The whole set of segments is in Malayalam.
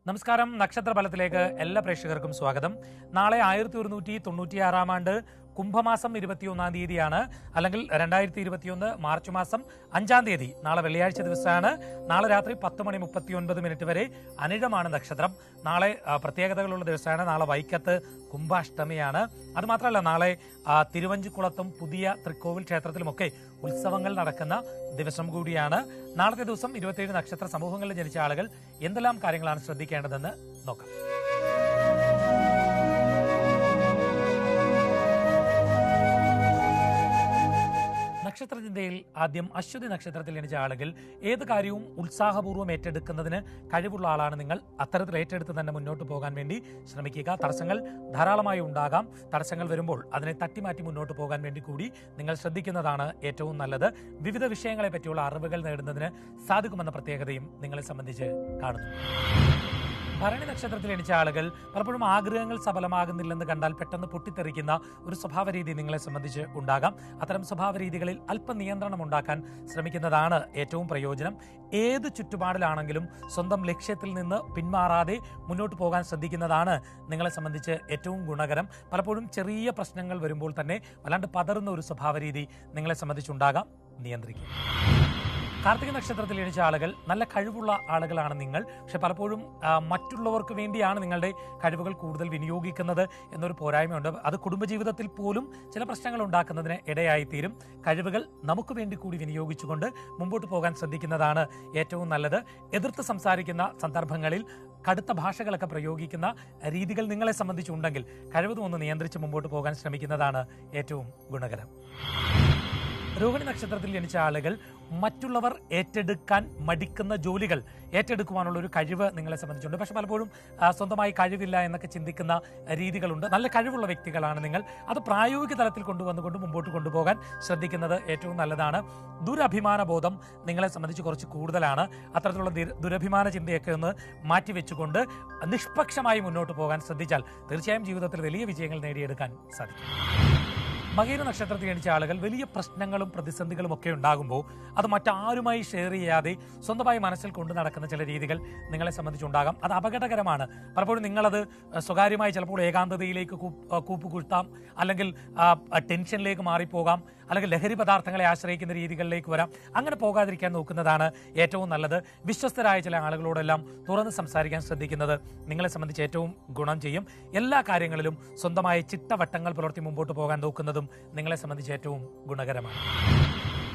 നമസ്കാരം. നക്ഷത്രഫലത്തിലേക്ക് എല്ലാ പ്രേക്ഷകർക്കും സ്വാഗതം. നാളെ 1196 ആണ്ട് കുംഭമാസം 21 തീയതിയാണ്, അല്ലെങ്കിൽ 2021 മാർച്ച് മാസം 5 തീയതി. നാളെ വെള്ളിയാഴ്ച ദിവസമാണ്. നാളെ രാത്രി 10:39 വരെ അനിഴമാണ് നക്ഷത്രം. നാളെ പ്രത്യേകതകളുള്ള ദിവസമാണ്. നാളെ വൈക്കത്ത് കുംഭാഷ്ടമിയാണ്. അതുമാത്രമല്ല, നാളെ തിരുവഞ്ചിക്കുളത്തും പുതിയ തൃക്കോവിൽ ക്ഷേത്രത്തിലുമൊക്കെ ഉത്സവങ്ങൾ നടക്കുന്ന ദിവസം കൂടിയാണ്. നാളത്തെ ദിവസം 27 നക്ഷത്ര സമൂഹങ്ങളിൽ ജനിച്ച ആളുകൾ എന്തെല്ലാം കാര്യങ്ങളാണ് ശ്രദ്ധിക്കേണ്ടതെന്ന് നോക്കാം. നക്ഷത്രചിന്തയിൽ ആദ്യം അശ്വതി നക്ഷത്രത്തിൽ ജനിച്ച ആളുകൾ ഏത് കാര്യവും ഉത്സാഹപൂർവ്വം ഏറ്റെടുക്കുന്നതിന് കഴിവുള്ള ആളാണ് നിങ്ങൾ. അത്തരത്തിൽ ഏറ്റെടുത്ത് തന്നെ മുന്നോട്ട് പോകാൻ വേണ്ടി ശ്രമിക്കുക. തടസ്സങ്ങൾ ധാരാളമായി ഉണ്ടാകാം. തടസ്സങ്ങൾ വരുമ്പോൾ അതിനെ തട്ടിമാറ്റി മുന്നോട്ട് പോകാൻ വേണ്ടി കൂടി നിങ്ങൾ ശ്രദ്ധിക്കുന്നതാണ് ഏറ്റവും നല്ലത്. വിവിധ വിഷയങ്ങളെ പറ്റിയുള്ള അറിവുകൾ നേടുന്നതിന് സാധിക്കുമെന്ന പ്രത്യേകതയും നിങ്ങളെ സംബന്ധിച്ച് കാണുന്നു. ഭരണി നക്ഷത്രത്തിൽ ജനിച്ച ആളുകൾ പലപ്പോഴും ആഗ്രഹങ്ങൾ സഫലമാകുന്നില്ലെന്ന് കണ്ടാൽ പെട്ടെന്ന് പൊട്ടിത്തെറിക്കുന്ന ഒരു സ്വഭാവ രീതി നിങ്ങളെ സംബന്ധിച്ച് ഉണ്ടാകാം. അത്തരം സ്വഭാവ രീതികളിൽ അല്പം നിയന്ത്രണം ഉണ്ടാക്കാൻ ശ്രമിക്കുന്നതാണ് ഏറ്റവും പ്രയോജനം. ഏത് ചുറ്റുപാടിലാണെങ്കിലും സ്വന്തം ലക്ഷ്യത്തിൽ നിന്ന് പിന്മാറാതെ മുന്നോട്ട് പോകാൻ ശ്രദ്ധിക്കുന്നതാണ് നിങ്ങളെ സംബന്ധിച്ച് ഏറ്റവും ഗുണകരം. പലപ്പോഴും ചെറിയ പ്രശ്നങ്ങൾ വരുമ്പോൾ തന്നെ വല്ലാണ്ട് പതറുന്ന ഒരു സ്വഭാവ രീതി നിങ്ങളെ സംബന്ധിച്ചുണ്ടാകാം. നിയന്ത്രിക്കുക. കാർത്തിക നക്ഷത്രത്തിൽ ജനിച്ച ആളുകൾ നല്ല കഴിവുള്ള ആളുകളാണ് നിങ്ങൾ. പക്ഷെ പലപ്പോഴും മറ്റുള്ളവർക്ക് വേണ്ടിയാണ് നിങ്ങളുടെ കഴിവുകൾ കൂടുതൽ വിനിയോഗിക്കുന്നത് എന്നൊരു പോരായ്മയുണ്ട്. അത് കുടുംബജീവിതത്തിൽ പോലും ചില പ്രശ്നങ്ങൾ ഉണ്ടാക്കുന്നതിന് ഇടയായിത്തീരും. കഴിവുകൾ നമുക്ക് വേണ്ടി കൂടി വിനിയോഗിച്ചുകൊണ്ട് മുമ്പോട്ട് പോകാൻ ശ്രദ്ധിക്കുന്നതാണ് ഏറ്റവും നല്ലത്. എതിർത്ത് സംസാരിക്കുന്ന സന്ദർഭങ്ങളിൽ കടുത്ത ഭാഷകളൊക്കെ പ്രയോഗിക്കുന്ന രീതികൾ നിങ്ങളെ സംബന്ധിച്ചുണ്ടെങ്കിൽ കഴിവതും ഒന്ന് നിയന്ത്രിച്ച് മുമ്പോട്ട് പോകാൻ ശ്രമിക്കുന്നതാണ് ഏറ്റവും ഗുണകരം. രോഹിണി നക്ഷത്രത്തിൽ ജനിച്ച ആളുകൾ മറ്റുള്ളവർ ഏറ്റെടുക്കാൻ മടിക്കുന്ന ജോലികൾ ഏറ്റെടുക്കുവാനുള്ള ഒരു കഴിവ് നിങ്ങളെ സംബന്ധിച്ചുണ്ട്. പക്ഷെ പലപ്പോഴും സ്വന്തമായി കഴിവില്ല എന്നൊക്കെ ചിന്തിക്കുന്ന രീതികളുണ്ട്. നല്ല കഴിവുള്ള വ്യക്തികളാണ് നിങ്ങൾ. അത് പ്രായോഗിക തലത്തിൽ കൊണ്ടുവന്നുകൊണ്ട് മുമ്പോട്ട് കൊണ്ടുപോകാൻ ശ്രദ്ധിക്കുന്നത് ഏറ്റവും നല്ലതാണ്. ദുരഭിമാന ബോധം നിങ്ങളെ സംബന്ധിച്ച് കുറച്ച് കൂടുതലാണ്. അത്തരത്തിലുള്ള ദുരഭിമാന ചിന്തയൊക്കെ ഒന്ന് മാറ്റിവെച്ചുകൊണ്ട് നിഷ്പക്ഷമായി മുന്നോട്ട് പോകാൻ ശ്രദ്ധിച്ചാൽ തീർച്ചയായും ജീവിതത്തിൽ വലിയ വിജയങ്ങൾ നേടിയെടുക്കാൻ സാധിക്കും. മകീര നക്ഷത്രത്തിൽ ജനിച്ച ആളുകൾ വലിയ പ്രശ്നങ്ങളും പ്രതിസന്ധികളും ഒക്കെ ഉണ്ടാകുമ്പോൾ അത് മറ്റാരുമായി ഷെയർ ചെയ്യാതെ സ്വന്തമായി മനസ്സിൽ കൊണ്ടു നടക്കുന്ന ചില രീതികൾ നിങ്ങളെ സംബന്ധിച്ചുണ്ടാകാം. അത് അപകടകരമാണ്. പലപ്പോഴും നിങ്ങളത് സ്വകാര്യമായി ചിലപ്പോൾ ഏകാന്തതയിലേക്ക് കൂപ്പുകുഴ്ത്താം, അല്ലെങ്കിൽ ടെൻഷനിലേക്ക് മാറിപ്പോകാം, അല്ലെങ്കിൽ ലഹരി പദാർത്ഥങ്ങളെ ആശ്രയിക്കുന്ന രീതികളിലേക്ക് വരാം. അങ്ങനെ പോകാതിരിക്കാൻ നോക്കുന്നതാണ് ഏറ്റവും നല്ലത്. വിശ്വസ്തരായ ചില ആളുകളോടെല്ലാം തുറന്ന് സംസാരിക്കാൻ ശ്രദ്ധിക്കുന്നത് നിങ്ങളെ സംബന്ധിച്ച് ഏറ്റവും ഗുണം ചെയ്യും. എല്ലാ കാര്യങ്ങളിലും സ്വന്തമായ ചിട്ടവട്ടങ്ങൾ പുലർത്തി മുമ്പോട്ട് പോകാൻ നോക്കുന്നതും നിങ്ങളെ സംബന്ധിച്ച് ഏറ്റവും ഗുണകരമാണ്.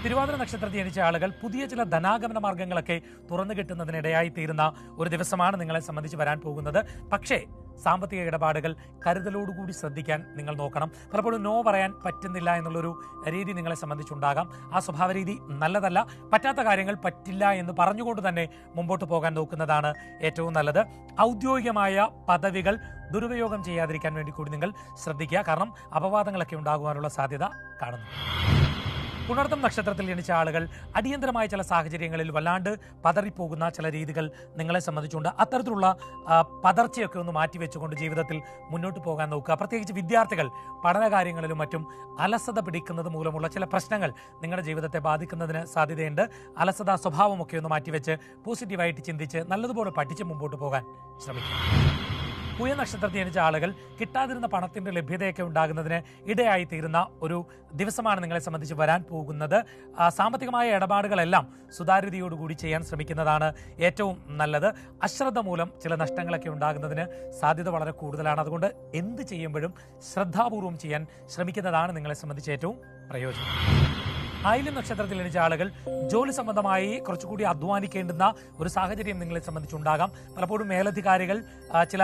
തിരുവാതിര നക്ഷത്രത്തിൽ ജനിച്ച ആളുകൾ പുതിയ ചില ധനാഗമന മാർഗങ്ങളൊക്കെ തുറന്നു കിട്ടുന്നതിനിടയായി തീരുന്ന ഒരു ദിവസമാണ് നിങ്ങളെ സംബന്ധിച്ച് വരാൻ പോകുന്നത്. പക്ഷേ സാമ്പത്തിക ഇടപാടുകൾ കരുതലോടുകൂടി ശ്രദ്ധിക്കാൻ നിങ്ങൾ നോക്കണം. പലപ്പോഴും നോ പറയാൻ പറ്റുന്നില്ല എന്നുള്ളൊരു രീതി നിങ്ങളെ സംബന്ധിച്ചുണ്ടാകാം. ആ സ്വഭാവ രീതി നല്ലതല്ല. പറ്റാത്ത കാര്യങ്ങൾ പറ്റില്ല എന്ന് പറഞ്ഞുകൊണ്ട് തന്നെ മുമ്പോട്ട് പോകാൻ നോക്കുന്നതാണ് ഏറ്റവും നല്ലത്. ഔദ്യോഗികമായ പദവികൾ ദുരുപയോഗം ചെയ്യാതിരിക്കാൻ വേണ്ടി കൂടി നിങ്ങൾ ശ്രദ്ധിക്കുക. കാരണം അപവാദങ്ങളൊക്കെ ഉണ്ടാകുവാനുള്ള സാധ്യത കാണുന്നു. പുണർതം നക്ഷത്രത്തിൽ ജനിച്ച ആളുകൾ അടിയന്തരമായ ചില സാഹചര്യങ്ങളിൽ വല്ലാണ്ട് പതറിപ്പോകുന്ന ചില രീതികൾ നിങ്ങളെ സംബന്ധിച്ചുണ്ട്. അത്തരത്തിലുള്ള പതർച്ചയൊക്കെ ഒന്ന് മാറ്റിവെച്ചുകൊണ്ട് ജീവിതത്തിൽ മുന്നോട്ട് പോകാൻ നോക്കുക. പ്രത്യേകിച്ച് വിദ്യാർത്ഥികൾ പഠനകാര്യങ്ങളിലും മറ്റും അലസത പിടിക്കുന്നത് മൂലമുള്ള ചില പ്രശ്നങ്ങൾ നിങ്ങളുടെ ജീവിതത്തെ ബാധിക്കുന്നതിന് സാധ്യതയുണ്ട്. അലസത സ്വഭാവമൊക്കെ ഒന്ന് മാറ്റിവെച്ച് പോസിറ്റീവായിട്ട് ചിന്തിച്ച് നല്ലതുപോലെ പഠിച്ച് മുമ്പോട്ട് പോകാൻ ശ്രമിക്കുക. പൂയ നക്ഷത്രത്തിൽ ജനിച്ച ആളുകൾ കിട്ടാതിരുന്ന പണത്തിന്റെ ലഭ്യതയൊക്കെ ഉണ്ടാകുന്നതിന് ഇടയായി തീരുന്ന ഒരു ദിവസമാണ് നിങ്ങളെ സംബന്ധിച്ച് വരാൻ പോകുന്നത്. സാമ്പത്തികമായ ഇടപാടുകളെല്ലാം സുതാര്യതയോടുകൂടി ചെയ്യാൻ ശ്രമിക്കുന്നതാണ് ഏറ്റവും നല്ലത്. അശ്രദ്ധ മൂലം ചില നഷ്ടങ്ങളൊക്കെ ഉണ്ടാകുന്നതിന് സാധ്യത വളരെ കൂടുതലാണ്. അതുകൊണ്ട് എന്ത് ചെയ്യുമ്പോഴും ശ്രദ്ധാപൂർവം ചെയ്യാൻ ശ്രമിക്കുന്നതാണ് നിങ്ങളെ സംബന്ധിച്ച് ഏറ്റവും പ്രയോജനം. ആയില്യം നക്ഷത്രത്തിൽ ജനിച്ച ആളുകൾ ജോലി സംബന്ധമായി കുറച്ചുകൂടി അധ്വാനിക്കേണ്ടുന്ന ഒരു സാഹചര്യം നിങ്ങളെ സംബന്ധിച്ചുണ്ടാകാം. പലപ്പോഴും മേലധികാരികൾ ചില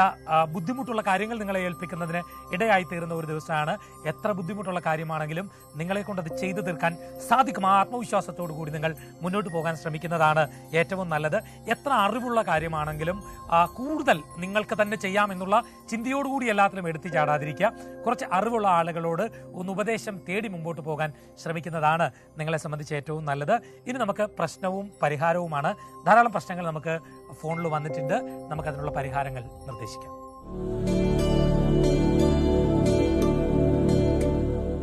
ബുദ്ധിമുട്ടുള്ള കാര്യങ്ങൾ നിങ്ങളെ ഏൽപ്പിക്കുന്നതിന് ഇടയായി തീരുന്ന ഒരു ദിവസമാണ്. എത്ര ബുദ്ധിമുട്ടുള്ള കാര്യമാണെങ്കിലും നിങ്ങളെ കൊണ്ട് അത് ചെയ്തു തീർക്കാൻ സാധിക്കും. ആ ആത്മവിശ്വാസത്തോടു കൂടി നിങ്ങൾ മുന്നോട്ട് പോകാൻ ശ്രമിക്കുന്നതാണ് ഏറ്റവും നല്ലത്. എത്ര അറിവുള്ള കാര്യമാണെങ്കിലും കൂടുതൽ നിങ്ങൾക്ക് തന്നെ ചെയ്യാമെന്നുള്ള ചിന്തയോടുകൂടി എല്ലാത്തിലും എടുത്തു ചാടാതിരിക്കുക. കുറച്ച് അറിവുള്ള ആളുകളോട് ഒന്ന് ഉപദേശം തേടി മുമ്പോട്ട് പോകാൻ ശ്രമിക്കുന്നതാണ് നിങ്ങളെ സംബന്ധിച്ച് ഏറ്റവും നല്ലത്. ഇനി നമുക്ക് പ്രശ്നവും പരിഹാരവുമാണ്. ധാരാളം പ്രശ്നങ്ങൾ നമുക്ക് ഫോണിൽ വന്നിട്ടുണ്ട്. നമുക്കതിനുള്ള പരിഹാരങ്ങൾ നിർദ്ദേശിക്കാം.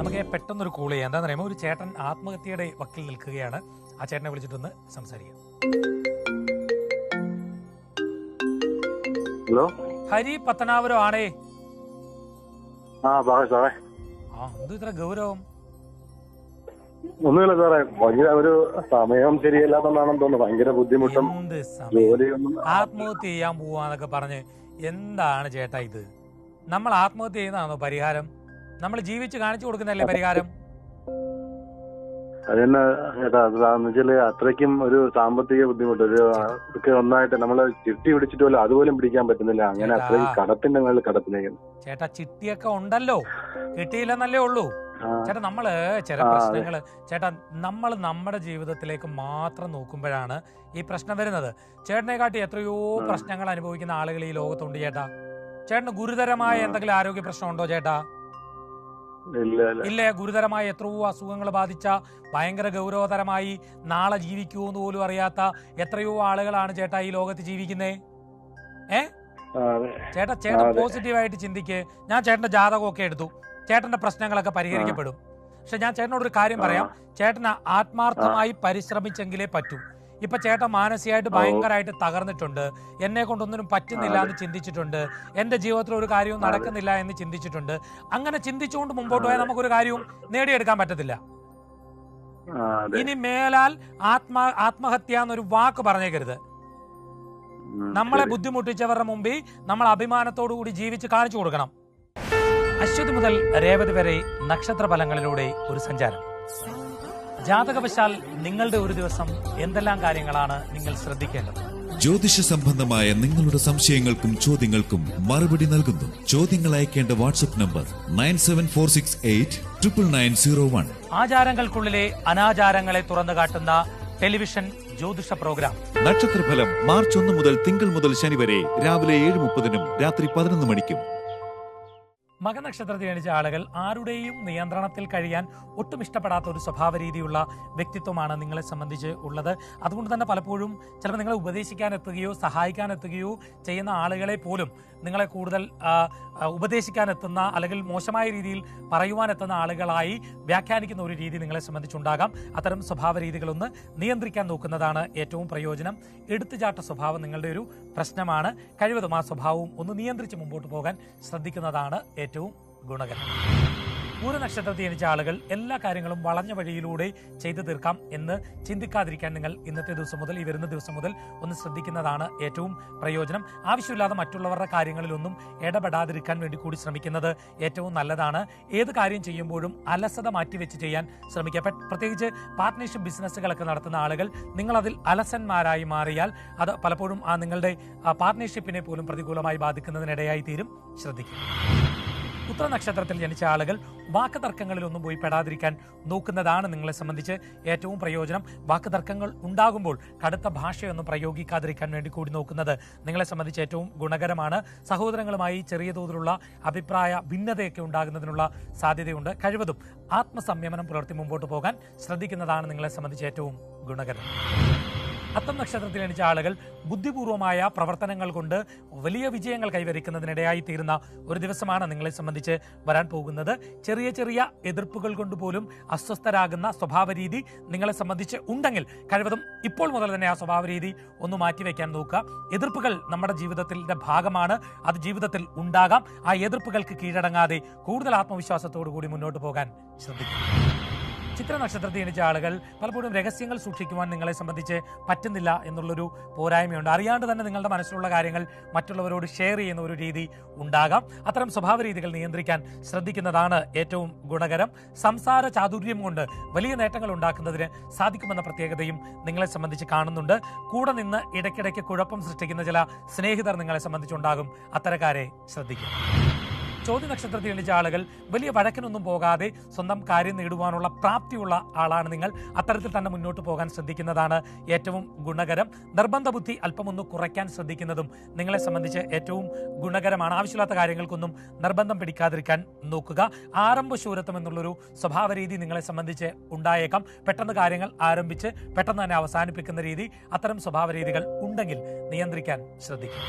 നമുക്ക് പെട്ടെന്നൊരു കോൾ ചെയ്യാം. എന്താണെന്ന് പറയുമ്പോൾ ഒരു ചേട്ടൻ ആത്മഹത്യയുടെ വക്കിൽ നിൽക്കുകയാണ്. ആ ചേട്ടനെ വിളിച്ചിട്ടൊന്ന് സംസാരിക്കാം. ഹലോ, ഹരി പത്തനാപുരം ആണേ. സാറേ. എന്ത് ഇത്ര ഗൗരവം? ഒന്നുമില്ല സാറേ, ഭയങ്കര ഒരു സമയം ശരിയല്ലാത്തതാണെന്ന് തോന്നുന്നു. ഭയങ്കര ബുദ്ധിമുട്ടും ജോലിയൊന്നും. ആത്മഹത്യ ചെയ്യാൻ പോവാന്നൊക്കെ പറഞ്ഞ് എന്താണ് ചേട്ടാ ഇത്? നമ്മൾ ആത്മഹത്യ ചെയ്യുന്നതാണോ പരിഹാരം? നമ്മൾ ജീവിച്ച് കാണിച്ചു കൊടുക്കുന്നതല്ലേ പരിഹാരം? അതെന്നെ ചേട്ടാ, അതെന്ന് വെച്ചാല് അത്രയ്ക്കും ഒരു സാമ്പത്തിക ബുദ്ധിമുട്ട്. ഒക്കെ ഒന്നായിട്ട് നമ്മള് ചിട്ടി പിടിച്ചിട്ട് പോലും അതുപോലും പിടിക്കാൻ പറ്റുന്നില്ല. അങ്ങനെ അത്രയും കടത്തിന്റെ മേളിൽ കടത്തിലേക്ക്. ചേട്ടാ ചിട്ടിയൊക്കെ ഉണ്ടല്ലോ, കിട്ടിയില്ലെന്നല്ലേ ഉള്ളൂ. ചേട്ടാ നമ്മള് ചില പ്രശ്നങ്ങള് നമ്മൾ നമ്മുടെ ജീവിതത്തിലേക്ക് മാത്രം നോക്കുമ്പോഴാണ് ഈ പ്രശ്നം വരുന്നത്. ചേട്ടനെ കാട്ടി എത്രയോ പ്രശ്നങ്ങൾ അനുഭവിക്കുന്ന ആളുകൾ ഈ ലോകത്തുണ്ട് ചേട്ടാ. ചേട്ടന് ഗുരുതരമായ എന്തെങ്കിലും ആരോഗ്യ പ്രശ്നമുണ്ടോ ചേട്ടാ? ഇല്ലേ? ഗുരുതരമായ എത്രയോ അസുഖങ്ങൾ ബാധിച്ച, ഭയങ്കര ഗൗരവതരമായി നാളെ ജീവിക്കുമെന്ന് പോലും അറിയാത്ത എത്രയോ ആളുകളാണ് ചേട്ടാ ഈ ലോകത്ത് ജീവിക്കുന്നേ. ചേട്ടൻ പോസിറ്റീവായിട്ട് ചിന്തിക്ക്. ഞാൻ ചേട്ടന്റെ ജാതകമൊക്കെ എടുത്തു, ചേട്ടന്റെ പ്രശ്നങ്ങളൊക്കെ പരിഹരിക്കപ്പെടും. പക്ഷെ ഞാൻ ചേട്ടനോടൊരു കാര്യം പറയാം, ചേട്ടന് ആത്മാർത്ഥമായി പരിശ്രമിച്ചെങ്കിലേ പറ്റൂ. ഇപ്പൊ ചേട്ടൻ മാനസികമായിട്ട് ഭയങ്കരമായിട്ട് തകർന്നിട്ടുണ്ട്. എന്നെ കൊണ്ടൊന്നിനും പറ്റുന്നില്ല എന്ന് ചിന്തിച്ചിട്ടുണ്ട്. എന്റെ ജീവിതത്തിൽ ഒരു കാര്യവും നടക്കുന്നില്ല എന്ന് ചിന്തിച്ചിട്ടുണ്ട്. അങ്ങനെ ചിന്തിച്ചുകൊണ്ട് മുമ്പോട്ട് പോയാൽ നമുക്കൊരു കാര്യവും നേടിയെടുക്കാൻ പറ്റത്തില്ല. ഇനി മേലാൽ ആത്മഹത്യ എന്നൊരു വാക്ക് പറഞ്ഞേക്കരുത്. നമ്മളെ ബുദ്ധിമുട്ടിച്ചവരുടെ മുമ്പിൽ നമ്മൾ അഭിമാനത്തോടു കൂടി ജീവിച്ച് കാണിച്ചു കൊടുക്കണം. അശ്വതി മുതൽ രേവതി വരെ നക്ഷത്ര ഫലങ്ങളിലൂടെ ഒരു സഞ്ചാരം. ജാതകവശാൽ നിങ്ങളുടെ ഒരു ദിവസം എന്തെല്ലാം കാര്യങ്ങളാണ് നിങ്ങൾ ശ്രദ്ധിക്കേണ്ടത്? ജ്യോതിഷ സംബന്ധമായ നിങ്ങളുടെ സംശയങ്ങൾക്കും ചോദ്യങ്ങൾക്കും മറുപടി നൽകുന്നു. ചോദ്യങ്ങൾ അയക്കേണ്ട വാട്സ്ആപ്പ് നമ്പർ 9746899901. ആചാരങ്ങൾക്കുള്ളിലെ അനാചാരങ്ങളെ തുറന്നു കാട്ടുന്ന ടെലിവിഷൻ ജ്യോതിഷ പ്രോഗ്രാം നക്ഷത്രഫലം മാർച്ച് 1 മുതൽ തിങ്കൾ മുതൽ ശനി വരെ രാവിലെ 7:30 രാത്രി 11 മണിക്കും. മകനക്ഷത്രത്തിൽ ജനിച്ച ആളുകൾ ആരുടെയും നിയന്ത്രണത്തിൽ കഴിയാൻ ഒട്ടും ഇഷ്ടപ്പെടാത്ത ഒരു സ്വഭാവ രീതിയുള്ള വ്യക്തിത്വമാണ് നിങ്ങളെ സംബന്ധിച്ച് ഉള്ളത്. അതുകൊണ്ട് തന്നെ പലപ്പോഴും ചിലപ്പോൾ നിങ്ങളെ ഉപദേശിക്കാൻ എത്തുകയോ സഹായിക്കാൻ എത്തുകയോ ചെയ്യുന്ന ആളുകളെ പോലും നിങ്ങളെ കൂടുതൽ ഉപദേശിക്കാൻ എത്തുന്ന അല്ലെങ്കിൽ മോശമായ രീതിയിൽ പറയുവാൻ എത്തുന്ന ആളുകളായി വ്യാഖ്യാനിക്കുന്ന ഒരു രീതി നിങ്ങളെ സംബന്ധിച്ചുണ്ടാകാം. അത്തരം സ്വഭാവ രീതികളൊന്ന് നിയന്ത്രിക്കാൻ നോക്കുന്നതാണ് ഏറ്റവും പ്രയോജനം. എടുത്തുചാട്ട സ്വഭാവം നിങ്ങളുടെ ഒരു പ്രശ്നമാണ്. കഴിവതും ആ സ്വഭാവവും ഒന്ന് നിയന്ത്രിച്ച് മുമ്പോട്ട് പോകാൻ ശ്രദ്ധിക്കുന്നതാണ് ഏറ്റവും ഗുണകരം. പൂരനക്ഷത്രത്തിൽ ജനിച്ച ആളുകൾ എല്ലാ കാര്യങ്ങളും വളഞ്ഞ വഴിയിലൂടെ ചെയ്തു തീർക്കാം എന്ന് ചിന്തിക്കാതിരിക്കാൻ നിങ്ങൾ ഇന്നത്തെ ദിവസം മുതൽ, ഈ വരുന്ന ദിവസം മുതൽ ഒന്ന് ശ്രദ്ധിക്കുന്നതാണ് ഏറ്റവും പ്രയോജനം. ആവശ്യമില്ലാതെ മറ്റുള്ളവരുടെ കാര്യങ്ങളിലൊന്നും ഇടപെടാതിരിക്കാൻ വേണ്ടി കൂടി ശ്രമിക്കുന്നത് ഏറ്റവും നല്ലതാണ്. ഏത് കാര്യം ചെയ്യുമ്പോഴും അലസത മാറ്റിവെച്ച് ചെയ്യാൻ ശ്രമിക്കുക. പ്രത്യേകിച്ച് പാർട്ട്ണർഷിപ്പ് ബിസിനസ്സുകളൊക്കെ നടത്തുന്ന ആളുകൾ നിങ്ങളതിൽ അലസന്മാരായി മാറിയാൽ അത് പലപ്പോഴും ആ നിങ്ങളുടെ പാർട്ട്ണർഷിപ്പിനെ പോലും പ്രതികൂലമായി ബാധിക്കുന്നതിനിടയായി തീരും. ശ്രദ്ധിക്കുക. ഉത്തര നക്ഷത്രത്തിൽ ജനിച്ച ആളുകൾ വാക്കുതർക്കങ്ങളിലൊന്നും പോയി പെടാതിരിക്കാൻ നോക്കുന്നതാണ് നിങ്ങളെ സംബന്ധിച്ച് ഏറ്റവും പ്രയോജനം. വാക്കുതർക്കങ്ങൾ ഉണ്ടാകുമ്പോൾ കടുത്ത ഭാഷയൊന്നും പ്രയോഗിക്കാതിരിക്കാൻ വേണ്ടി കൂടി നോക്കുന്നത് നിങ്ങളെ സംബന്ധിച്ച് ഏറ്റവും ഗുണകരമാണ്. സഹോദരങ്ങളുമായി ചെറിയ തോതിലുള്ള അഭിപ്രായ ഭിന്നതയൊക്കെ ഉണ്ടാകുന്നതിനുള്ള സാധ്യതയുണ്ട്. കഴിവതും ആത്മസംയമനം പുലർത്തി മുമ്പോട്ട് പോകാൻ ശ്രദ്ധിക്കുന്നതാണ് നിങ്ങളെ സംബന്ധിച്ച് ഏറ്റവും ഗുണകരം. അത്തം നക്ഷത്രത്തിൽ ജനിച്ച ആളുകൾ ബുദ്ധിപൂർവമായ പ്രവർത്തനങ്ങൾ കൊണ്ട് വലിയ വിജയങ്ങൾ കൈവരിക്കുന്നതിനിടയായി തീരുന്ന ഒരു ദിവസമാണ് നിങ്ങളെ സംബന്ധിച്ച് വരാൻ പോകുന്നത്. ചെറിയ ചെറിയ എതിർപ്പുകൾ കൊണ്ട് പോലും അസ്വസ്ഥരാകുന്ന സ്വഭാവ രീതി നിങ്ങളെ സംബന്ധിച്ച് ഉണ്ടെങ്കിൽ കഴിവതും ഇപ്പോൾ മുതൽ തന്നെ ആ സ്വഭാവ രീതി ഒന്ന് മാറ്റിവെക്കാൻ നോക്കുക. എതിർപ്പുകൾ നമ്മുടെ ജീവിതത്തിന്റെ ഭാഗമാണ്. അത് ജീവിതത്തിൽ ഉണ്ടാകാം. ആ എതിർപ്പുകൾക്ക് കീഴടങ്ങാതെ കൂടുതൽ ആത്മവിശ്വാസത്തോടു കൂടി മുന്നോട്ട് പോകാൻ ശ്രദ്ധിക്കുക. ചിത്ര നക്ഷത്രത്തിൽ ജനിച്ച ആളുകൾ പലപ്പോഴും രഹസ്യങ്ങൾ സൂക്ഷിക്കുവാൻ നിങ്ങളെ സംബന്ധിച്ച് പറ്റുന്നില്ല എന്നുള്ളൊരു പോരായ്മയുണ്ട്. അറിയാണ്ട് തന്നെ നിങ്ങളുടെ മനസ്സിലുള്ള കാര്യങ്ങൾ മറ്റുള്ളവരോട് ഷെയർ ചെയ്യുന്ന ഒരു രീതി ഉണ്ടാകാം. അത്തരം സ്വഭാവ രീതികൾ നിയന്ത്രിക്കാൻ ശ്രദ്ധിക്കുന്നതാണ് ഏറ്റവും ഗുണകരം. സംസാര ചാതുര്യം കൊണ്ട് വലിയ നേട്ടങ്ങൾ ഉണ്ടാക്കുന്നതിന് സാധിക്കുമെന്ന പ്രത്യേകതയും നിങ്ങളെ സംബന്ധിച്ച് കാണുന്നുണ്ട്. കൂടെ നിന്ന് ഇടയ്ക്കിടയ്ക്ക് കുഴപ്പം സൃഷ്ടിക്കുന്ന ചില സ്നേഹിതർ നിങ്ങളെ സംബന്ധിച്ചുണ്ടാകും. അത്തരക്കാരെ ശ്രദ്ധിക്കുക. ചോദ്യ നക്ഷത്രത്തിൽ ജനിച്ച ആളുകൾ വലിയ വഴക്കിനൊന്നും പോകാതെ സ്വന്തം കാര്യം നേടുവാനുള്ള പ്രാപ്തിയുള്ള ആളാണ് നിങ്ങൾ. അത്തരത്തിൽ തന്നെ മുന്നോട്ട് പോകാൻ ശ്രദ്ധിക്കുന്നതാണ് ഏറ്റവും ഗുണകരം. നിർബന്ധ ബുദ്ധി അല്പമൊന്ന് കുറയ്ക്കാൻ ശ്രദ്ധിക്കുന്നതും നിങ്ങളെ സംബന്ധിച്ച് ഏറ്റവും ഗുണകരമാണ്. ആവശ്യമില്ലാത്ത കാര്യങ്ങൾക്കൊന്നും നിർബന്ധം പിടിക്കാതിരിക്കാൻ നോക്കുക. ആരംഭശൂരത്വം എന്നുള്ളൊരു സ്വഭാവ രീതി നിങ്ങളെ സംബന്ധിച്ച് ഉണ്ടായേക്കാം. പെട്ടെന്ന് കാര്യങ്ങൾ ആരംഭിച്ച് പെട്ടെന്ന് തന്നെ അവസാനിപ്പിക്കുന്ന രീതി, അത്തരം സ്വഭാവ രീതികൾ ഉണ്ടെങ്കിൽ നിയന്ത്രിക്കാൻ ശ്രദ്ധിക്കുക.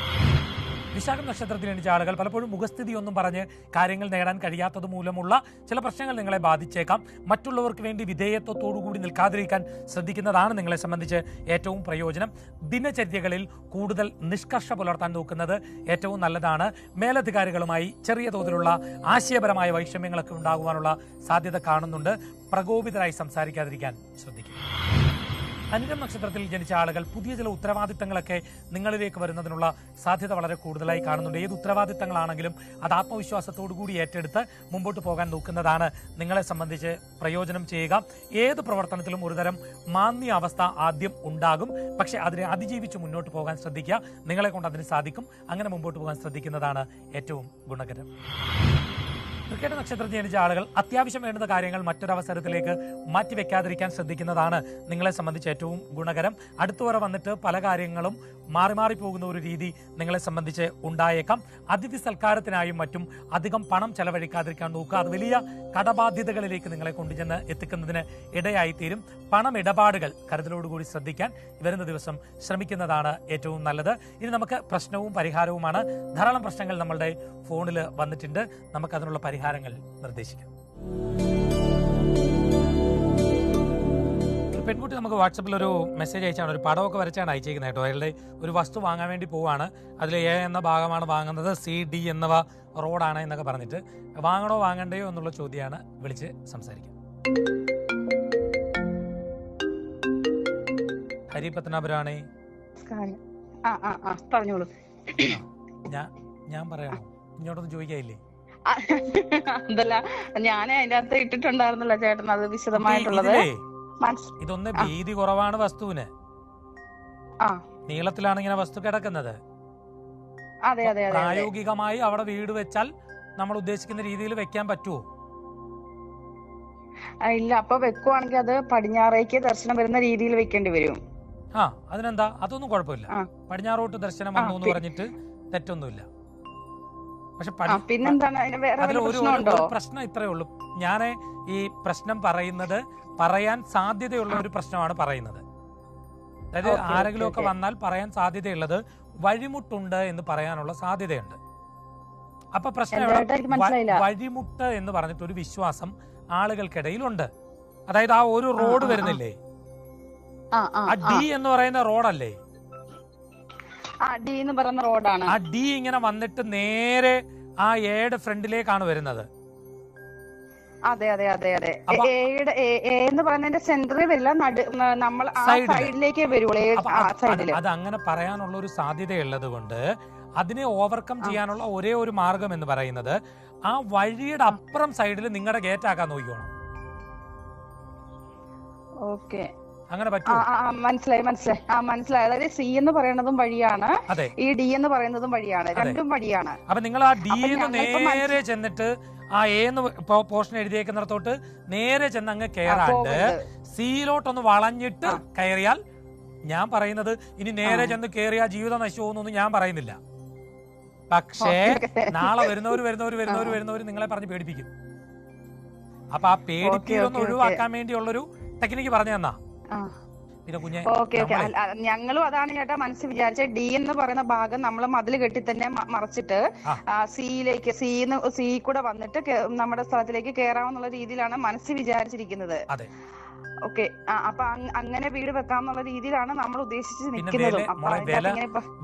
വിശാഖം നക്ഷത്രത്തിൽ എണിച്ച ആളുകൾ പലപ്പോഴും മുഖസ്ഥിതി ഒന്നും പറഞ്ഞ് കാര്യങ്ങൾ നേടാൻ കഴിയാത്തത് മൂലമുള്ള ചില പ്രശ്നങ്ങൾ നിങ്ങളെ ബാധിച്ചേക്കാം. മറ്റുള്ളവർക്ക് വേണ്ടി വിധേയത്വത്തോടുകൂടി നിൽക്കാതിരിക്കാൻ ശ്രദ്ധിക്കുന്നതാണ് നിങ്ങളെ സംബന്ധിച്ച് ഏറ്റവും പ്രയോജനം. ദിനചര്യകളിൽ കൂടുതൽ നിഷ്കർഷ പുലർത്താൻ നോക്കുന്നത് ഏറ്റവും നല്ലതാണ്. മേലധികാരികളുമായി ചെറിയ തോതിലുള്ള ആശയപരമായ വൈഷമ്യങ്ങളൊക്കെ ഉണ്ടാകുവാനുള്ള സാധ്യത കാണുന്നുണ്ട്. പ്രകോപിതരായി സംസാരിക്കാതിരിക്കാൻ ശ്രദ്ധിക്കുക. അനിഴം നക്ഷത്രത്തിൽ ജനിച്ച ആളുകൾ പുതിയ ചില ഉത്തരവാദിത്തങ്ങളൊക്കെ നിങ്ങളിലേക്ക് വരുന്നതിനുള്ള സാധ്യത വളരെ കൂടുതലായി കാണുന്നുണ്ട്. ഏത് ഉത്തരവാദിത്തങ്ങളാണെങ്കിലും അത് ആത്മവിശ്വാസത്തോടുകൂടി ഏറ്റെടുത്ത് മുമ്പോട്ട് പോകാൻ നോക്കുന്നതാണ് നിങ്ങളെ സംബന്ധിച്ച് പ്രയോജനം ചെയ്യുക. ഏത് പ്രവർത്തനത്തിലും ഒരുതരം മാന്യ അവസ്ഥ ആദ്യം ഉണ്ടാകും, പക്ഷെ അതിനെ അതിജീവിച്ച് മുന്നോട്ട് പോകാൻ ശ്രദ്ധിക്കുക. നിങ്ങളെ കൊണ്ട് അതിന് സാധിക്കും. അങ്ങനെ മുമ്പോട്ട് പോകാൻ ശ്രദ്ധിക്കുന്നതാണ് ഏറ്റവും ഗുണകരം. തൃക്കേട്ട നക്ഷത്രത്തിൽ ജനിച്ച ആളുകൾ അത്യാവശ്യം വേണ്ടുന്ന കാര്യങ്ങൾ മറ്റൊരവസരത്തിലേക്ക് മാറ്റിവെക്കാതിരിക്കാൻ ശ്രദ്ധിക്കുന്നതാണ് നിങ്ങളെ സംബന്ധിച്ച് ഏറ്റവും ഗുണകരം. അടുത്തുവരെ വന്നിട്ട് പല കാര്യങ്ങളും മാറി പോകുന്ന ഒരു രീതി നിങ്ങളെ സംബന്ധിച്ച് ഉണ്ടായേക്കാം. അതിഥി സൽക്കാരത്തിനായും മറ്റും അധികം പണം ചെലവഴിക്കാതിരിക്കാൻ നോക്കുക. അത് വലിയ കടബാധ്യതകളിലേക്ക് നിങ്ങളെ കൊണ്ടുചെന്ന് എത്തിക്കുന്നതിന് ഇടയായിത്തീരും. പണമിടപാടുകൾ കരുതലോടുകൂടി ശ്രദ്ധിക്കാൻ വരുന്ന ദിവസം ശ്രമിക്കുന്നതാണ് ഏറ്റവും നല്ലത്. ഇനി നമുക്ക് പ്രശ്നവും പരിഹാരവുമാണ്. ധാരാളം പ്രശ്നങ്ങൾ നമ്മളുടെ ഫോണിൽ വന്നിട്ടുണ്ട്. നമുക്കതിനുള്ള പരിഹാരങ്ങൾ നിർദ്ദേശിക്കാം. പെൺകുട്ടി നമുക്ക് വാട്സപ്പിൽ ഒരു മെസ്സേജ് അയച്ചാണ്, ഒരു പടമൊക്കെ വരച്ചാണ് അയച്ചേക്കുന്നത് കേട്ടോ. അയാളുടെ ഒരു വസ്തു വാങ്ങാൻ വേണ്ടി പോവാണ്. അതിൽ എ എന്ന ഭാഗമാണ് വാങ്ങുന്നത്, സി ഡി എന്നിവ റോഡാണ് എന്നൊക്കെ പറഞ്ഞിട്ട് വാങ്ങണോ വാങ്ങണ്ടയോ എന്നുള്ള ചോദ്യമാണ്. വിളിച്ച് സംസാരിക്കാം. ഹരിപത്മനാഭരാണേ, പറഞ്ഞോളൂ. ഞാൻ പറയണോ? ഇങ്ങോട്ടൊന്നും ചോദിക്കായില്ലേ? അതല്ല, ഞാൻ അതിന്റെ അകത്ത് ഇട്ടിട്ടുണ്ടായിരുന്നല്ലോ ചേട്ടൻ, അത് വിശദമായിട്ടുള്ളത്. ഇതൊന്ന് വീതി കുറവാണ് വസ്തുവിന്. നീളത്തിലാണ് ഇങ്ങനെ വസ്തു കിടക്കുന്നത്. പ്രായോഗികമായി അവിടെ വീട് വെച്ചാൽ നമ്മൾ ഉദ്ദേശിക്കുന്ന രീതിയിൽ വെക്കാൻ പറ്റുമോ? ഇല്ല. അപ്പൊ വെക്കുവാണെങ്കിൽ അത് പടിഞ്ഞാറേക്ക് ദർശനം വരുന്ന രീതിയിൽ വെക്കേണ്ടി വരും. അതിനെന്താ, അതൊന്നും കുഴപ്പമില്ല. പടിഞ്ഞാറോട്ട് ദർശനം വന്നു എന്ന് പറഞ്ഞിട്ട് തെറ്റൊന്നുമില്ല. പക്ഷെ ഒരു പ്രശ്നം ഇത്രയേ ഉള്ളൂ. ഞാൻ ഈ പ്രശ്നം പറയാൻ സാധ്യതയുള്ള ഒരു പ്രശ്നമാണ് പറയുന്നത്. അതായത് ആരെങ്കിലും ഒക്കെ വന്നാൽ പറയാൻ സാധ്യതയുള്ളത് വഴിമുട്ടുണ്ട് എന്ന് പറയാനുള്ള സാധ്യതയുണ്ട്. അപ്പൊ പ്രശ്നം വഴിമുട്ട് എന്ന് പറഞ്ഞിട്ട് ഒരു വിശ്വാസം ആളുകൾക്കിടയിലുണ്ട്. അതായത് ആ ഒരു റോഡ് വരുന്നില്ലേ, ആ ഡി എന്ന് പറയുന്ന റോഡല്ലേ, ഡി എന്ന് പറയുന്ന റോഡാണ്. ആ ഡി ഇങ്ങനെ വന്നിട്ട് നേരെ ആ എയുടെ ഫ്രണ്ടിലേക്കാണ് വരുന്നത്. അതെ അതെ അതെ അതെ. എന്ന് പറയുന്നതിന്റെ സെന്ററിൽ വരില്ല, നമ്മൾ സൈഡിലേക്ക് വരുള്ളൂ. അത് അങ്ങനെ പറയാനുള്ള ഒരു സാധ്യതയുള്ളത് കൊണ്ട് അതിനെ ഓവർകം ചെയ്യാനുള്ള ഒരേ ഒരു മാർഗം എന്ന് പറയുന്നത് ആ വഴിയുടെ അപ്പുറം സൈഡിൽ നിങ്ങളുടെ ഗേറ്റ് ആക്കാൻ നോക്കിക്കോണം. ഓക്കെ, അങ്ങനെ പറ്റും. മനസ്സിലായി. അതായത് സി എന്ന് പറയുന്നതും വഴിയാണ്, ഈ ഡി എന്ന് പറയുന്നതും വഴിയാണ്, രണ്ടും വഴിയാണ്. അപ്പൊ നിങ്ങൾ ആ ഡി നേരെ ചെന്നിട്ട് ആ എന്ന് പോർഷൻ എഴുതിയേക്കുന്നിടത്തോട്ട് നേരെ ചെന്ന് അങ്ങ് കയറാണ്ട് സിയിലോട്ടൊന്ന് വളഞ്ഞിട്ട് കയറിയാൽ, ഞാൻ പറയുന്നത് ഇനി നേരെ ചെന്ന് കയറിയാൽ ജീവിതം നശിച്ചുപോകുന്നൊന്നും ഞാൻ പറയുന്നില്ല. പക്ഷേ നാളെ വരുന്നവർ നിങ്ങളെ പറഞ്ഞ് പേടിപ്പിക്കും. അപ്പൊ ആ പേടിപ്പിക്കൊന്ന് ഒഴിവാക്കാൻ വേണ്ടിയുള്ളൊരു ടെക്നിക്ക് പറഞ്ഞു തന്നാ. ഞങ്ങളും അതാണ് ചേട്ടാ മനസ്സിൽ വിചാരിച്ച. ഡി എന്ന് പറയുന്ന ഭാഗം നമ്മൾ മതിൽ കെട്ടി തന്നെ മറച്ചിട്ട് സിയിലേക്ക് സി കൂടെ വന്നിട്ട് നമ്മുടെ സ്ഥലത്തിലേക്ക് കേറാമെന്നുള്ള രീതിയിലാണ് മനസ്സിൽ വിചാരിച്ചിരിക്കുന്നത്. ഓക്കെ, അപ്പൊ അങ്ങനെ വീട് വെക്കാമെന്നുള്ള രീതിയിലാണ് നമ്മൾ ഉദ്ദേശിച്ച് നിൽക്കുന്നത്.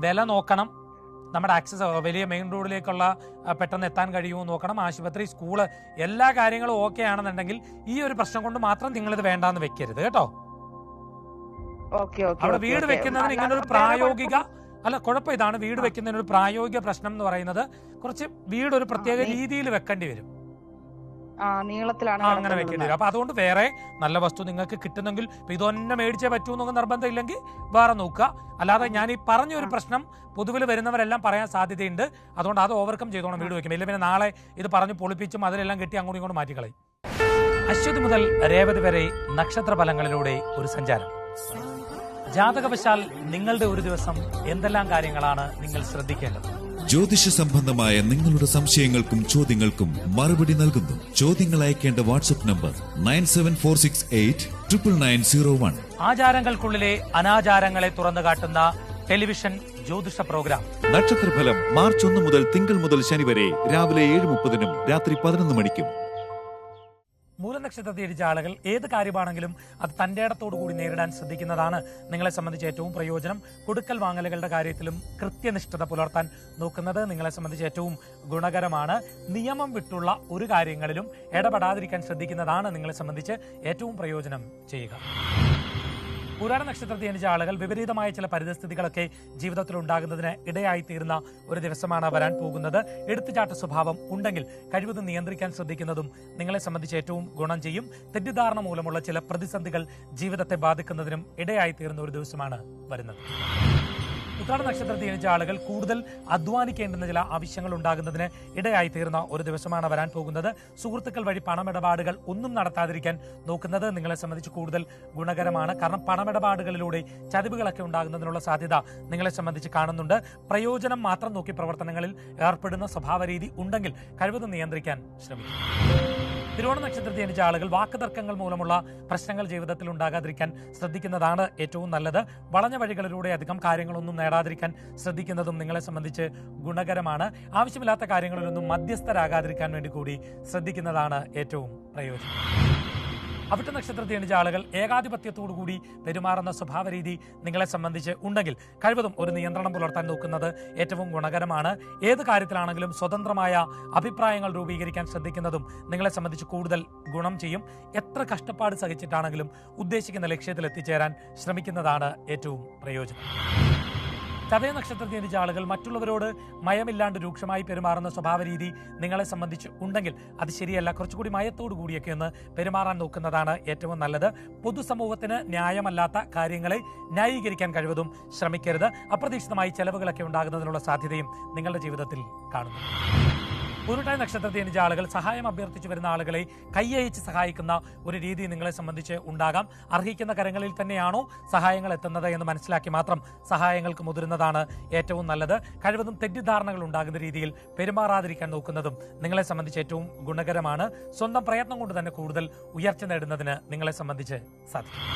വില നോക്കണം. നമ്മുടെ ആക്സസ് വലിയ മെയിൻ റോഡിലേക്കുള്ള പെട്ടെന്ന് എത്താൻ കഴിയുമോ നോക്കണം. ആശുപത്രി, സ്കൂള്, എല്ലാ കാര്യങ്ങളും ഓക്കെ ആണെന്നുണ്ടെങ്കിൽ ഈ ഒരു പ്രശ്നം കൊണ്ട് മാത്രം നിങ്ങളിത് വേണ്ടാന്ന് വെക്കരുത് കേട്ടോ. അവിടെ വീട് വെക്കുന്നതിന് ഇങ്ങനൊരു പ്രായോഗിക കുഴപ്പം ഇതാണ്. വീട് വെക്കുന്നതിന് ഒരു പ്രായോഗിക പ്രശ്നം എന്ന് പറയുന്നത് കുറച്ച് വീട് ഒരു പ്രത്യേക രീതിയിൽ വെക്കേണ്ടി വരും, നീളത്തിലാണ് അങ്ങനെ വെക്കേണ്ടി വരും. അപ്പൊ അതുകൊണ്ട് വേറെ നല്ല വസ്തു നിങ്ങൾക്ക് കിട്ടുന്നെങ്കിൽ ഇതൊന്നെ മേടിച്ചേ പറ്റൂ എന്നൊക്കെ നിർബന്ധം ഇല്ലെങ്കിൽ വേറെ നോക്കുക. അല്ലാതെ ഞാൻ ഈ പറഞ്ഞ ഒരു പ്രശ്നം പൊതുവിൽ വരുന്നവരെല്ലാം പറയാൻ സാധ്യതയുണ്ട്. അതുകൊണ്ട് അത് ഓവർകം ചെയ്തോണം വീട് വെക്കും. ഇല്ല പിന്നെ നാളെ ഇത് പറഞ്ഞ് പൊളിപ്പിച്ചും അതിലെല്ലാം കെട്ടി അങ്ങോട്ടും ഇങ്ങോട്ട് മാറ്റിക്കളയും. അശ്വതി മുതൽ രേവതി വരെ നക്ഷത്ര ഫലങ്ങളിലൂടെ ഒരു സഞ്ചാരം. ജാതകവശാൽ നിങ്ങളുടെ ഒരു ദിവസം എന്തെല്ലാം കാര്യങ്ങളാണ് നിങ്ങൾ ശ്രദ്ധിക്കേണ്ടത്? ജ്യോതിഷ സംബന്ധമായ നിങ്ങളുടെ സംശയങ്ങൾക്കും ചോദ്യങ്ങൾക്കും മറുപടി നൽകുന്നു. ചോദ്യങ്ങൾ അയക്കേണ്ട വാട്സ്ആപ്പ് നമ്പർ 9746899901. ആചാരങ്ങൾക്കുള്ളിലെ അനാചാരങ്ങളെ തുറന്നു കാട്ടുന്ന ടെലിവിഷൻ ജ്യോതിഷ പ്രോഗ്രാം. നക്ഷത്രഫലം മാർച്ച് 1 മുതൽ തിങ്കൾ മുതൽ ശനി വരെ രാവിലെ 7:30 രാത്രി 11 മണിക്കും. മൂലനക്ഷത്രത്തിൽ ജനിച്ച ആളുകൾ ഏത് കാര്യമാണെങ്കിലും അത് തന്റെ ഇടത്തോടു കൂടി നേരിടാൻ ശ്രദ്ധിക്കുന്നതാണ് നിങ്ങളെ സംബന്ധിച്ച് ഏറ്റവും പ്രയോജനം. കൊടുക്കൽ വാങ്ങലുകളുടെ കാര്യത്തിലും കൃത്യനിഷ്ഠത പുലർത്താൻ നോക്കുന്നത് നിങ്ങളെ സംബന്ധിച്ച് ഏറ്റവും ഗുണകരമാണ്. നിയമം വിട്ടുള്ള ഒരു കാര്യങ്ങളിലും ഇടപെടാതിരിക്കാൻ ശ്രദ്ധിക്കുന്നതാണ് നിങ്ങളെ സംബന്ധിച്ച് ഏറ്റവും പ്രയോജനം ചെയ്യുക. പുരാണ നക്ഷത്രത്തിൽ ജനിച്ച ആളുകൾ വിപരീതമായ ചില പരിതസ്ഥിതികളൊക്കെ ജീവിതത്തിൽ ഉണ്ടാകുന്നതിന് ഇടയായി തീരുന്ന ഒരു ദിവസമാണ് വരാൻ പോകുന്നത്. എടുത്തുചാട്ട സ്വഭാവം ഉണ്ടെങ്കിൽ കഴിവതും നിയന്ത്രിക്കാൻ ശ്രദ്ധിക്കുന്നതും നിങ്ങളെ സംബന്ധിച്ച് ഏറ്റവും ഗുണം ചെയ്യും. തെറ്റിദ്ധാരണ മൂലമുള്ള ചില പ്രതിസന്ധികൾ ജീവിതത്തെ ബാധിക്കുന്നതിനും ഇടയായി തീരുന്ന ഒരു ദിവസമാണ് വരുന്നത്. ഉത്രാട നക്ഷത്രത്തിൽ ജനിച്ച ആളുകൾ കൂടുതൽ അധ്വാനിക്കേണ്ടുന്ന ചില ആവശ്യങ്ങൾ ഉണ്ടാകുന്നതിന് ഇടയായി തീർന്ന ഒരു ദിവസമാണ് വരാൻ പോകുന്നത്. സുഹൃത്തുക്കൾ വഴി പണമിടപാടുകൾ ഒന്നും നടത്താതിരിക്കാൻ നോക്കുന്നത് നിങ്ങളെ സംബന്ധിച്ച് കൂടുതൽ ഗുണകരമാണ്. കാരണം പണമിടപാടുകളിലൂടെ ചതിവുകളൊക്കെ ഉണ്ടാകുന്നതിനുള്ള സാധ്യത നിങ്ങളെ സംബന്ധിച്ച് കാണുന്നുണ്ട്. പ്രയോജനം മാത്രം നോക്കി പ്രവർത്തനങ്ങളിൽ ഏർപ്പെടുന്ന സ്വഭാവരീതി ഉണ്ടെങ്കിൽ കഴിവതും നിയന്ത്രിക്കാൻ ശ്രമിക്കും. തിരുവോണ നക്ഷത്രത്തിൽ ജനിച്ച ആളുകൾ വാക്കുതർക്കങ്ങൾ മൂലമുള്ള പ്രശ്നങ്ങൾ ജീവിതത്തിൽ ഉണ്ടാകാതിരിക്കാൻ ശ്രദ്ധിക്കുന്നതാണ് ഏറ്റവും നല്ലത്. വളഞ്ഞ വഴികളിലൂടെ അധികം കാര്യങ്ങളൊന്നും നേടാതിരിക്കാൻ ശ്രദ്ധിക്കുന്നതും നിങ്ങളെ സംബന്ധിച്ച് ഗുണകരമാണ്. ആവശ്യമില്ലാത്ത കാര്യങ്ങളിലൊന്നും മധ്യസ്ഥരാകാതിരിക്കാൻ വേണ്ടി കൂടി ശ്രദ്ധിക്കുന്നതാണ് ഏറ്റവും പ്രയോജനം. അവിട്ട നക്ഷത്രത്തിൽ ജനിച്ച ആളുകൾ ഏകാധിപത്യത്തോടു കൂടി പെരുമാറുന്ന സ്വഭാവ രീതി നിങ്ങളെ സംബന്ധിച്ച് ഉണ്ടെങ്കിൽ കഴിവതും ഒരു നിയന്ത്രണം പുലർത്താൻ നോക്കുന്നത് ഏറ്റവും ഗുണകരമാണ്. ഏത് കാര്യത്തിലാണെങ്കിലും സ്വതന്ത്രമായ അഭിപ്രായങ്ങൾ രൂപീകരിക്കാൻ ശ്രദ്ധിക്കുന്നതും നിങ്ങളെ സംബന്ധിച്ച് കൂടുതൽ ഗുണം ചെയ്യും. എത്ര കഷ്ടപ്പാട് സഹിച്ചിട്ടാണെങ്കിലും ഉദ്ദേശിക്കുന്ന ലക്ഷ്യത്തിൽ എത്തിച്ചേരാൻ ശ്രമിക്കുന്നതാണ് ഏറ്റവും പ്രയോജനം. ചതയ നക്ഷത്രത്തിൽ ജനിച്ച ആളുകൾ മറ്റുള്ളവരോട് മയമില്ലാണ്ട് രൂക്ഷമായി പെരുമാറുന്ന സ്വഭാവ രീതി നിങ്ങളെ സംബന്ധിച്ച് ഉണ്ടെങ്കിൽ അത് ശരിയല്ല. കുറച്ചുകൂടി മയത്തോടു കൂടിയൊക്കെ ഒന്ന് പെരുമാറാൻ നോക്കുന്നതാണ് ഏറ്റവും നല്ലത്. പൊതുസമൂഹത്തിന് ന്യായമല്ലാത്ത കാര്യങ്ങളെ ന്യായീകരിക്കാൻ കഴിവതും ശ്രമിക്കരുത്. അപ്രതീക്ഷിതമായി ചെലവുകളൊക്കെ ഉണ്ടാകുന്നതിനുള്ള സാധ്യതയും നിങ്ങളുടെ ജീവിതത്തിൽ കാണുന്നു. പൂരുട്ടാതി നക്ഷത്രത്തിൽ ജനിച്ച ആളുകൾ സഹായം അഭ്യർത്ഥിച്ചു വരുന്ന ആളുകളെ കൈയയച്ച് സഹായിക്കുന്ന ഒരു രീതി നിങ്ങളെ സംബന്ധിച്ച് ഉണ്ടാകാം. അർഹിക്കുന്ന കരങ്ങളിൽ തന്നെയാണോ സഹായങ്ങൾ എത്തുന്നത് എന്ന് മനസ്സിലാക്കി മാത്രം സഹായങ്ങൾക്ക് മുതിരുന്നതാണ് ഏറ്റവും നല്ലത്. കഴിവതും തെറ്റിദ്ധാരണകൾ ഉണ്ടാകുന്ന രീതിയിൽ പെരുമാറാതിരിക്കാൻ നോക്കുന്നതും നിങ്ങളെ സംബന്ധിച്ച് ഏറ്റവും ഗുണകരമാണ്. സ്വന്തം പ്രയത്നം കൊണ്ട് തന്നെ കൂടുതൽ ഉയർച്ച നേടുന്നതിന് നിങ്ങളെ സംബന്ധിച്ച് സാധിക്കും.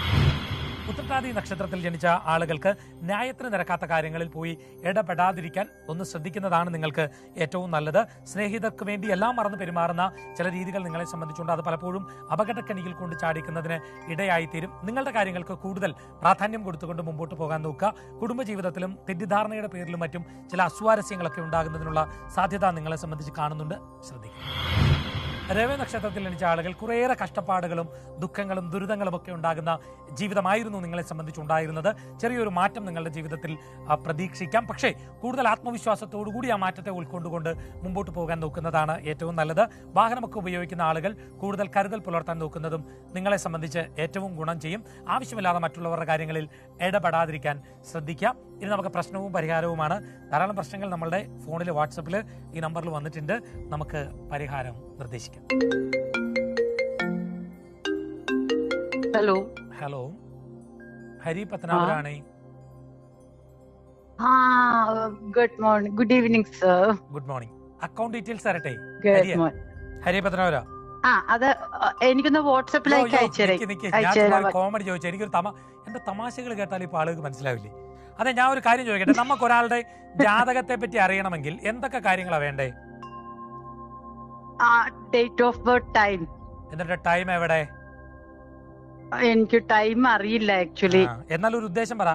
ഉത്രട്ടാതി നക്ഷത്രത്തിൽ ജനിച്ച ആളുകൾക്ക് ന്യായത്തിന് നിരക്കാത്ത കാര്യങ്ങളിൽ പോയി ഇടപെടാതിരിക്കാൻ ഒന്ന് ശ്രദ്ധിക്കുന്നതാണ് നിങ്ങൾക്ക് ഏറ്റവും നല്ലത്. സ്നേഹിതർക്ക് വേണ്ടി എല്ലാം മറന്ന് പെരുമാറുന്ന ചില രീതികൾ നിങ്ങളെ സംബന്ധിച്ചുണ്ട്. അത് പലപ്പോഴും അപകടക്കണിയിൽ കൊണ്ട് ചാടിക്കുന്നതിന് ഇടയായിത്തീരും. നിങ്ങളുടെ കാര്യങ്ങൾക്ക് കൂടുതൽ പ്രാധാന്യം കൊടുത്തുകൊണ്ട് മുമ്പോട്ട് പോകാൻ നോക്കുക. കുടുംബജീവിതത്തിലും തെറ്റിദ്ധാരണയുടെ പേരിലും മറ്റും ചില അസ്വാരസ്യങ്ങളൊക്കെ ഉണ്ടാകുന്നതിനുള്ള സാധ്യത നിങ്ങളെ സംബന്ധിച്ച് കാണുന്നുണ്ട്. ശ്രദ്ധിക്കുക. രവി നക്ഷത്രത്തിൽ ജനിച്ച ആളുകൾ കുറേയേറെ കഷ്ടപ്പാടുകളും ദുഃഖങ്ങളും ദുരിതങ്ങളും ഒക്കെ ഉണ്ടാകുന്ന ജീവിതമായിരുന്നു നിങ്ങളെ സംബന്ധിച്ചുണ്ടായിരുന്നത്. ചെറിയൊരു മാറ്റം നിങ്ങളുടെ ജീവിതത്തിൽ പ്രതീക്ഷിക്കാം. പക്ഷേ കൂടുതൽ ആത്മവിശ്വാസത്തോടു കൂടി ആ മാറ്റത്തെ ഉൾക്കൊണ്ടുകൊണ്ട് മുമ്പോട്ട് പോകാൻ നോക്കുന്നതാണ് ഏറ്റവും നല്ലത്. വാഹനമൊക്കെ ഉപയോഗിക്കുന്ന ആളുകൾ കൂടുതൽ കരുതൽ പുലർത്താൻ നോക്കുന്നതും നിങ്ങളെ സംബന്ധിച്ച് ഏറ്റവും ഗുണം ചെയ്യും. ആവശ്യമില്ലാതെ മറ്റുള്ളവരുടെ കാര്യങ്ങളിൽ ഇടപെടാതിരിക്കാൻ ശ്രദ്ധിക്കാം. ഇനി നമുക്ക് പ്രശ്നവും പരിഹാരവുമാണ്. ധാരാളം പ്രശ്നങ്ങൾ നമ്മളുടെ ഫോണിൽ വാട്സപ്പിൽ ഈ നമ്പറിൽ വന്നിട്ടുണ്ട്. നമുക്ക് പരിഹാരം നിർദ്ദേശിക്കാം. ഹലോ ഹരി പത്തനാപുരാണ്. Good morning. Good evening sir. Good morning. Account details തരട്ടെ. ഹരി പത്തനാപുര. അത് എനിക്കൊന്ന് വാട്സപ്പിലേക്ക് അയച്ചുതരാം. കോമഡി ചോദിച്ചു. എനിക്കൊരു എന്റെ തമാശകൾ കേട്ടാൽ ഇപ്പൊ ആളുകൾക്ക് മനസ്സിലാവില്ലേ? അതെ, ഞാൻ ഒരു കാര്യം ചോദിക്കട്ടെ. നമുക്ക് ഒരാളുടെ ജാതകത്തെ പറ്റി അറിയണമെങ്കിൽ എന്തൊക്കെ കാര്യങ്ങളാണ് വേണ്ടേ? Date of birth, time. എന്നിട്ട് ടൈം എവിടെ? എനിക്ക് ടൈം അറിയില്ല ആക്ച്വലി. എന്നാൽ ഒരു ഉദ്ദേശം പറ.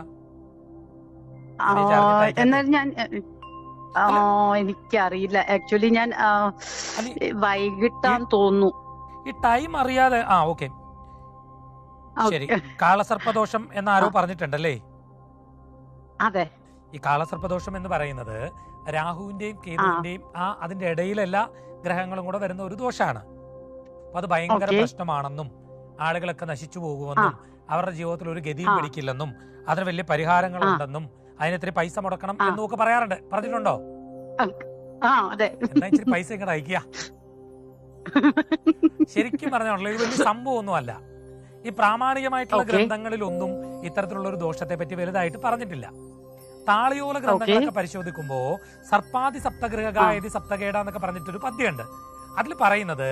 എന്നാൽ ഞാൻ എനിക്കറിയില്ല ആക്ച്വലി. ഞാൻ വൈകിട്ടാന്ന് തോന്നുന്നു. ഈ ടൈം അറിയാതെ ഓക്കെ ശരി. കാളസർപ്പദോഷം എന്ന് ആരോ പറഞ്ഞിട്ടുണ്ടല്ലേ? അതെ. ഈ കാളസർപ്പദോഷം എന്ന് പറയുന്നത് രാഹുവിന്റെയും കേതുവിന്റെയും അതിന്റെ ഇടയിലെല്ലാ ഗ്രഹങ്ങളും കൂടെ വരുന്ന ഒരു ദോഷമാണ്. അപ്പൊ അത് ഭയങ്കര പ്രശ്നമാണെന്നും ആളുകളൊക്കെ നശിച്ചു പോകുമെന്നും അവരുടെ ജീവിതത്തിൽ ഒരു ഗതിയും പിടിക്കില്ലെന്നും അതിന് വലിയ പരിഹാരങ്ങളുണ്ടെന്നും അതിനെത്തിരി പൈസ മുടക്കണം എന്നും ഒക്കെ പറയാറുണ്ട്. പറഞ്ഞിട്ടുണ്ടോ? എന്നാ ഇച്ചിരി പൈസ ഇങ്ങോട്ട് അയക്കുക. ശരിക്കും പറഞ്ഞാണല്ലോ, ഇത് വലിയ സംഭവമൊന്നും അല്ല. ഈ പ്രാമാണികമായിട്ടുള്ള ഗ്രന്ഥങ്ങളിലൊന്നും ഇത്തരത്തിലുള്ള ഒരു ദോഷത്തെ പറ്റി വലുതായിട്ട് പറഞ്ഞിട്ടില്ല. താളിയോല ഗ്രന്ഥങ്ങളൊക്കെ പരിശോധിക്കുമ്പോ സർപ്പാതി സപ്തഗ്രഹ ഗായതി സപ്തകേട എന്നൊക്കെ പറഞ്ഞിട്ടൊരു പദ്യമുണ്ട്. അതിൽ പറയുന്നത്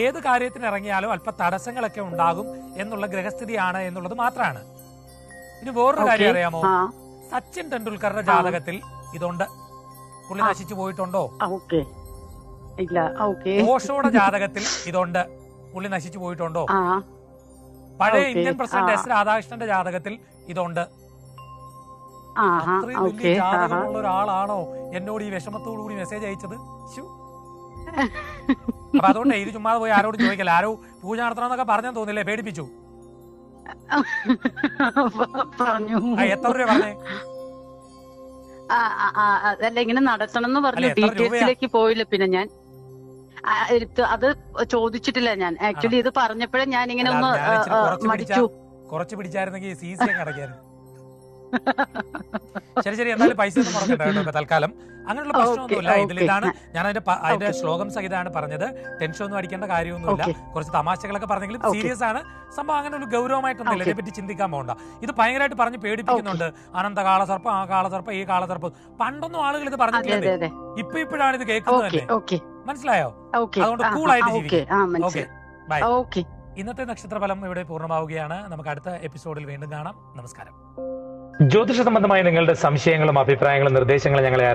ഏത് കാര്യത്തിന് ഇറങ്ങിയാലും അല്പ തടസ്സങ്ങളൊക്കെ ഉണ്ടാകും എന്നുള്ള ഗ്രഹസ്ഥിതിയാണ് എന്നുള്ളത് മാത്രമാണ്. ഇനി വേറൊരു കാര്യം അറിയാമോ? സച്ചിൻ ടെണ്ടുൽക്കറുടെ ജാതകത്തിൽ ഇതുണ്ട്. പുള്ളി നശിച്ചു പോയിട്ടുണ്ടോ? ഓക്കെ, ഇല്ല. ഓക്കെ. ഓഷോയുടെ ജാതകത്തിൽ ഇതുണ്ട്. പുള്ളി നശിച്ചു പോയിട്ടുണ്ടോ? ആ, പഴയ ഓക്കേ. ഇന്ത്യൻ പ്രസിഡന്റ് എസ് രാധാകൃഷ്ണന്റെ ജാതകത്തിൽ ഇതുണ്ട്. ആഹാ, അത്രയും ഓക്കെ. വലിയ ജാതകമുള്ള ഒരാളാണോ എന്നോട് ഈ വിഷമത്തോടു കൂടി മെസ്സേജ് അയച്ചത്? ശ്ശോ. അപ്പൊ അതുകൊണ്ട് ഇത് ചുമ്മാതെ പോയി ആരോട് ചോദിക്കല. ആരോ പൂജ നടത്തണമെന്നൊക്കെ പറഞ്ഞെന്ന് തോന്നില്ലേ? പേടിപ്പിച്ചു. പറഞ്ഞു. എത്ര രൂപ പറഞ്ഞേ? അതല്ല, ഇങ്ങനെ നടത്തണം എന്ന് പറഞ്ഞു. അല്ല, എത്ര ഡീറ്റെയിൽസിലേക്ക് പോയില്ല. പിന്നെ ഞാൻ അത് ചോദിച്ചിട്ടില്ല. ഞാൻ ആക്ച്വലി ഇത് പറഞ്ഞപ്പോഴേ ഞാൻ ഇങ്ങനെ ഒന്ന് മടിച്ചു. കുറച്ച് പിടിച്ചായിരുന്നെങ്കിൽ CC ഒക്കെ അടയ്ക്കായിരുന്നു. ശരി, എന്തായാലും പൈസ ഒന്നും പറഞ്ഞിട്ടോ തൽക്കാലം. അങ്ങനെയുള്ള പ്രശ്നമൊന്നുമില്ല. ഇതാണ് ഞാൻ അതിന്റെ ശ്ലോകം സഹിതമാണ് പറഞ്ഞത്. ടെൻഷൻ ഒന്നും അടിക്കേണ്ട കാര്യമൊന്നുമില്ല. കുറച്ച് തമാശകളൊക്കെ പറഞ്ഞെങ്കിലും സീരിയസ് ആണ് സംഭവം. അങ്ങനെ ഒരു ഗൗരവമായിട്ടൊന്നുമില്ല. ഇതിനെപ്പറ്റി ചിന്തിക്കാൻ പോകണ്ട. ഇത് ഭയങ്കരമായിട്ട് പറഞ്ഞ് പേടിപ്പിക്കുന്നുണ്ട്. അനന്ത കാളസർപ്പം, ആ കാളസർപ്പം, ഈ കാളസർപ്പം. പണ്ടൊന്നും ആളുകൾ ഇത് പറഞ്ഞിട്ടില്ലേ? ഇപ്പോഴാണ് ഇത് കേൾക്കുന്നത് തന്നെ. മനസ്സിലായോ? അതുകൊണ്ട് കൂളായിട്ട് ജീവിക്കും. Okay, bye. ഇന്നത്തെ നക്ഷത്രഫലം ഇവിടെ പൂർണ്ണമാവുകയാണ്. നമുക്ക് അടുത്ത എപ്പിസോഡിൽ വീണ്ടും കാണാം. നമസ്കാരം. ജ്യോതിഷ സംബന്ധമായ നിങ്ങളുടെ സംശയങ്ങളും അഭിപ്രായങ്ങളും നിർദ്ദേശങ്ങളും ഞങ്ങളെ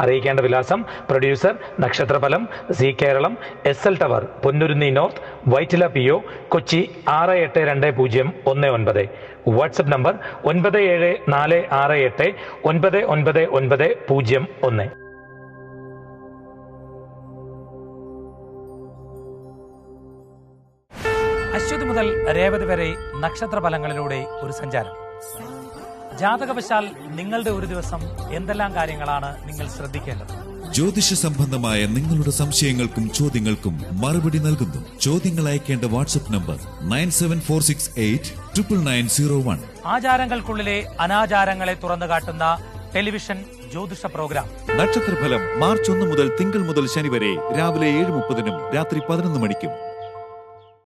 അറിയിക്കേണ്ട വിലാസം: producer, Nakshatraphalam, Zee Keralam, SL tower, Ponnurunni north, Vyttila PO, Kochi 682019. WhatsApp number 9746899901. Ashwathi മുതൽ രേവതി വരെ നക്ഷത്രഫലങ്ങളിലൂടെ ഒരു സഞ്ചാരം. ജാതകവശാൽ നിങ്ങളുടെ ഒരു ദിവസം എന്തെല്ലാം കാര്യങ്ങളാണ് നിങ്ങൾ ശ്രദ്ധിക്കേണ്ടത്? ജ്യോതിഷ സംബന്ധമായ നിങ്ങളുടെ സംശയങ്ങൾക്കും ചോദ്യങ്ങൾക്കും മറുപടി നൽകുന്നു. ചോദ്യങ്ങൾ അയക്കേണ്ട വാട്സ്ആപ്പ് നമ്പർ 9746899901. ആചാരങ്ങൾക്കുള്ളിലെ അനാചാരങ്ങളെ തുറന്നു കാട്ടുന്ന ടെലിവിഷൻ ജ്യോതിഷ പ്രോഗ്രാം നക്ഷത്രഫലം മാർച്ച് 1 മുതൽ തിങ്കൾ മുതൽ ശനി വരെ രാവിലെ 7:30 രാത്രി 11 മണിക്കും.